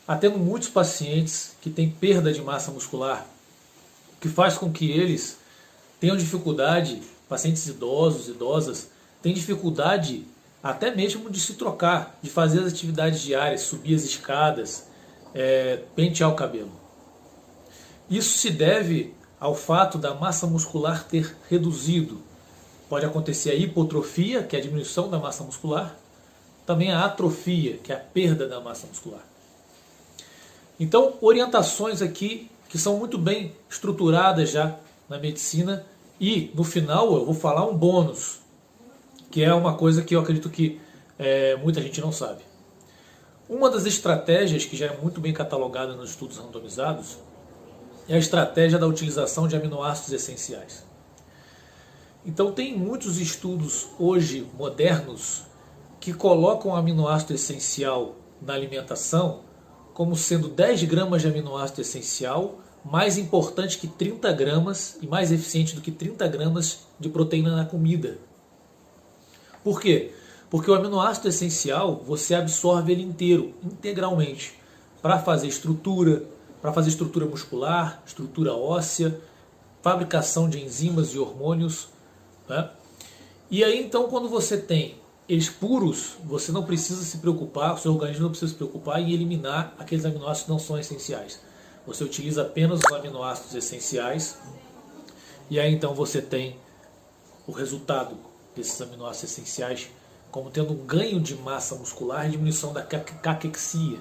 atendo muitos pacientes que têm perda de massa muscular, o que faz com que eles tenham dificuldade, pacientes idosos, idosas, têm dificuldade até mesmo de se trocar, de fazer as atividades diárias, subir as escadas, pentear o cabelo. Isso se deve ao fato da massa muscular ter reduzido. Pode acontecer a hipotrofia, que é a diminuição da massa muscular, também a atrofia, que é a perda da massa muscular. Então, orientações aqui que são muito bem estruturadas já na medicina, e no final eu vou falar um bônus, que é uma coisa que eu acredito que muita gente não sabe. Uma das estratégias que já é muito bem catalogada nos estudos randomizados é a estratégia da utilização de aminoácidos essenciais. Então tem muitos estudos hoje modernos que colocam o aminoácido essencial na alimentação como sendo 10 gramas de aminoácido essencial mais importante que 30 gramas e mais eficiente do que 30 gramas de proteína na comida. Por quê? Porque o aminoácido essencial você absorve ele inteiro, integralmente, para fazer estrutura muscular, estrutura óssea, fabricação de enzimas e hormônios, né? E aí então quando você tem eles puros, você não precisa se preocupar, o seu organismo não precisa se preocupar em eliminar aqueles aminoácidos que não são essenciais. Você utiliza apenas os aminoácidos essenciais e aí então você tem o resultado desses aminoácidos essenciais como tendo um ganho de massa muscular e diminuição da caquexia.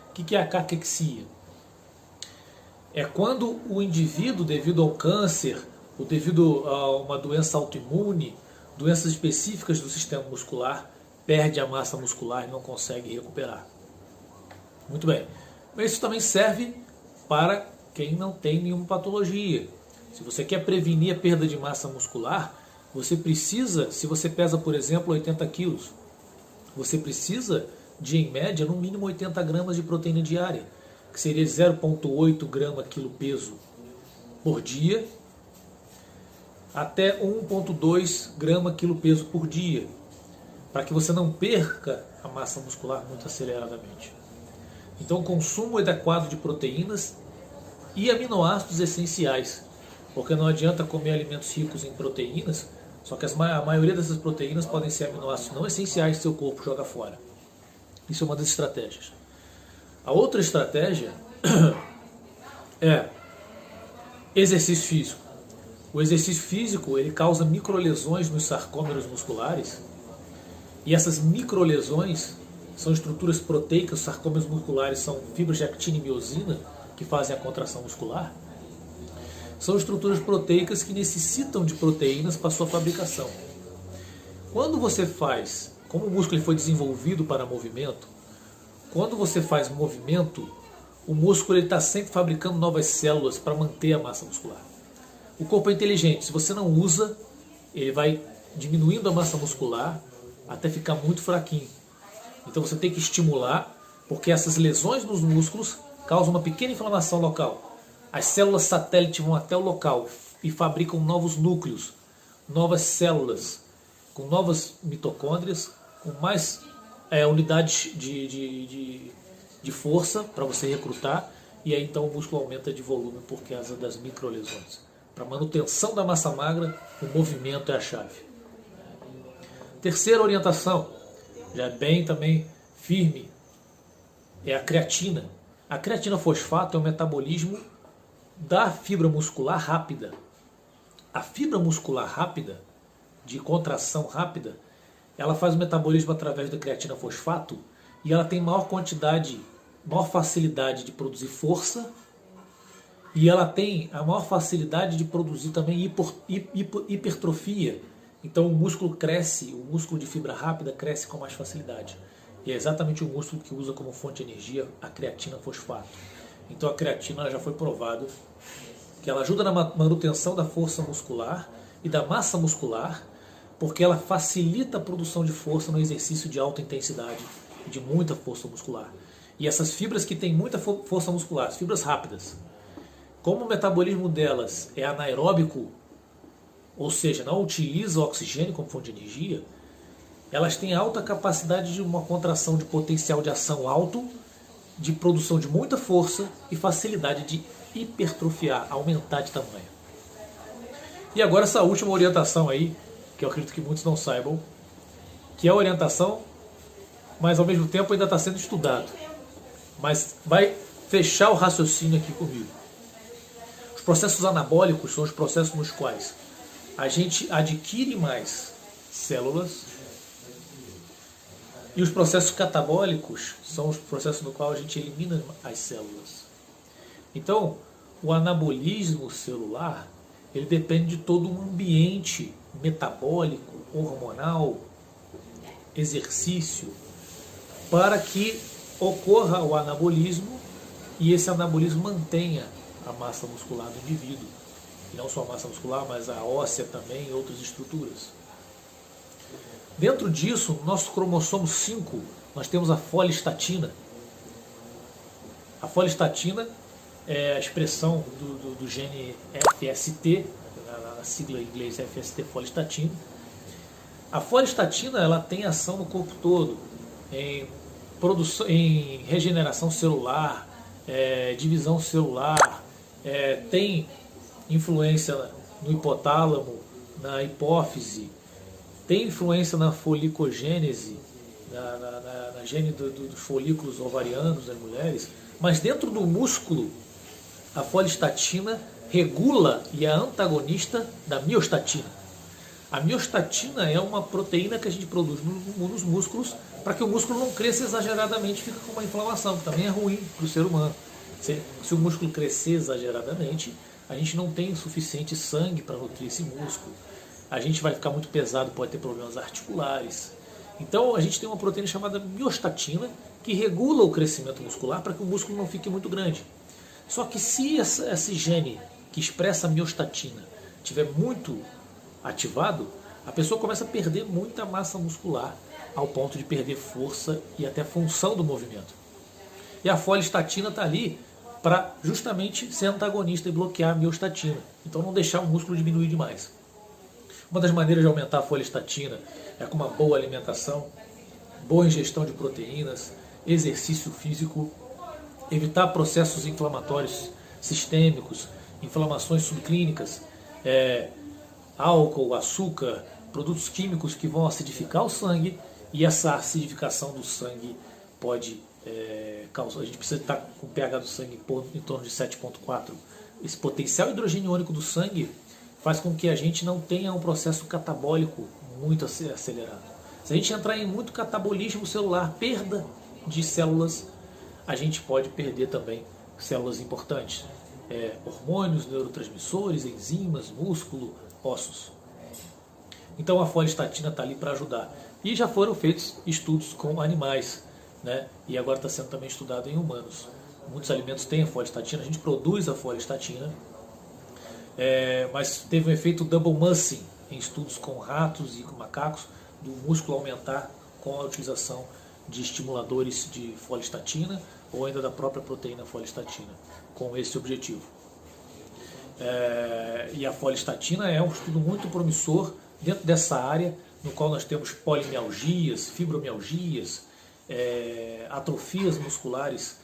O que é a caquexia? É quando o indivíduo, devido ao câncer ou devido a uma doença autoimune, doenças específicas do sistema muscular, perde a massa muscular e não consegue recuperar. Muito bem. Mas isso também serve para quem não tem nenhuma patologia. Se você quer prevenir a perda de massa muscular, você precisa, se você pesa, por exemplo, 80 quilos, você precisa de, em média, no mínimo 80 gramas de proteína diária, que seria 0,8 grama quilo peso por dia, até 1,2 grama quilo peso por dia, para que você não perca a massa muscular muito aceleradamente. Então, consumo adequado de proteínas e aminoácidos essenciais, porque não adianta comer alimentos ricos em proteínas, só que a maioria dessas proteínas podem ser aminoácidos não essenciais que seu corpo joga fora. Isso é uma das estratégias. A outra estratégia é exercício físico. O exercício físico ele causa microlesões nos sarcômeros musculares e essas microlesões são estruturas proteicas. Os sarcômeros musculares são fibras de actina e miosina que fazem a contração muscular. São estruturas proteicas que necessitam de proteínas para sua fabricação. Quando você faz, como o músculo foi desenvolvido para movimento, quando você faz movimento, o músculo está sempre fabricando novas células para manter a massa muscular. O corpo é inteligente, se você não usa, ele vai diminuindo a massa muscular até ficar muito fraquinho. Então você tem que estimular, porque essas lesões nos músculos causam uma pequena inflamação local. As células satélite vão até o local e fabricam novos núcleos, novas células, com novas mitocôndrias, com mais unidades de força para você recrutar, e aí então o músculo aumenta de volume por causa das microlesões. Para manutenção da massa magra, o movimento é a chave. Terceira orientação, já é bem também firme, é a creatina. A creatina fosfato é o metabolismo da fibra muscular rápida. A fibra muscular rápida, de contração rápida, ela faz o metabolismo através da creatina fosfato e ela tem maior quantidade, maior facilidade de produzir força e ela tem a maior facilidade de produzir também hipertrofia. Então o músculo cresce, o músculo de fibra rápida cresce com mais facilidade. E é exatamente o músculo que usa como fonte de energia a creatina fosfato. Então a creatina já foi provado que ela ajuda na manutenção da força muscular e da massa muscular, porque ela facilita a produção de força no exercício de alta intensidade e de muita força muscular. E essas fibras que têm muita força muscular, as fibras rápidas, como o metabolismo delas é anaeróbico, ou seja, não utiliza o oxigênio como fonte de energia, elas têm alta capacidade de uma contração de potencial de ação alto de produção de muita força e facilidade de hipertrofiar, aumentar de tamanho. E agora essa última orientação aí, que eu acredito que muitos não saibam, que é a orientação, mas ao mesmo tempo ainda está sendo estudado. Mas vai fechar o raciocínio aqui comigo. Os processos anabólicos são os processos nos quais a gente adquire mais células, e os processos catabólicos são os processos no qual a gente elimina as células. Então, o anabolismo celular, ele depende de todo um ambiente metabólico, hormonal, exercício, para que ocorra o anabolismo e esse anabolismo mantenha a massa muscular do indivíduo. E não só a massa muscular, mas a óssea também e outras estruturas. Dentro disso, no nosso cromossomo 5, nós temos a foliestatina. A foliestatina é a expressão do gene FST, a sigla em inglês FST, foliestatina. A foliestatina ela tem ação no corpo todo, em regeneração celular, divisão celular, tem influência no hipotálamo, na hipófise, tem influência na folicogênese, na gene dos folículos ovarianos das mulheres, mas dentro do músculo, a foliestatina regula e é antagonista da miostatina. A miostatina é uma proteína que a gente produz nos músculos para que o músculo não cresça exageradamente, fica com uma inflamação, que também é ruim para o ser humano. Se o músculo crescer exageradamente, a gente não tem o suficiente sangue para nutrir esse músculo. A gente vai ficar muito pesado, pode ter problemas articulares. Então a gente tem uma proteína chamada miostatina que regula o crescimento muscular para que o músculo não fique muito grande. Só que se esse gene que expressa a miostatina estiver muito ativado, a pessoa começa a perder muita massa muscular ao ponto de perder força e até função do movimento. E a foliestatina está ali para justamente ser antagonista e bloquear a miostatina. Então não deixar o músculo diminuir demais. Uma das maneiras de aumentar a foliestatina é com uma boa alimentação, boa ingestão de proteínas, exercício físico, evitar processos inflamatórios sistêmicos, inflamações subclínicas, álcool, açúcar, produtos químicos que vão acidificar o sangue, e essa acidificação do sangue pode causar. A gente precisa estar com o pH do sangue em torno de 7,4. Esse potencial hidrogeniônico do sangue faz com que a gente não tenha um processo catabólico muito acelerado. Se a gente entrar em muito catabolismo celular, perda de células, a gente pode perder também células importantes. Hormônios, neurotransmissores, enzimas, músculo, ossos. Então a foliestatina está ali para ajudar. E já foram feitos estudos com animais, né? E agora está sendo também estudado em humanos. Muitos alimentos têm a foliestatina, a gente produz a foliestatina. Mas teve um efeito double muscling em estudos com ratos e com macacos, do músculo aumentar com a utilização de estimuladores de foliestatina ou ainda da própria proteína foliestatina, com esse objetivo. E a foliestatina é um estudo muito promissor dentro dessa área, no qual nós temos polimialgias, fibromialgias, atrofias musculares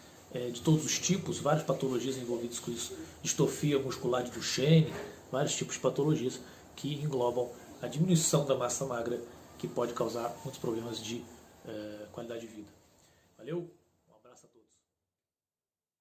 de todos os tipos, várias patologias envolvidas com isso, distrofia muscular de Duchenne, vários tipos de patologias que englobam a diminuição da massa magra, que pode causar muitos problemas de qualidade de vida. Valeu?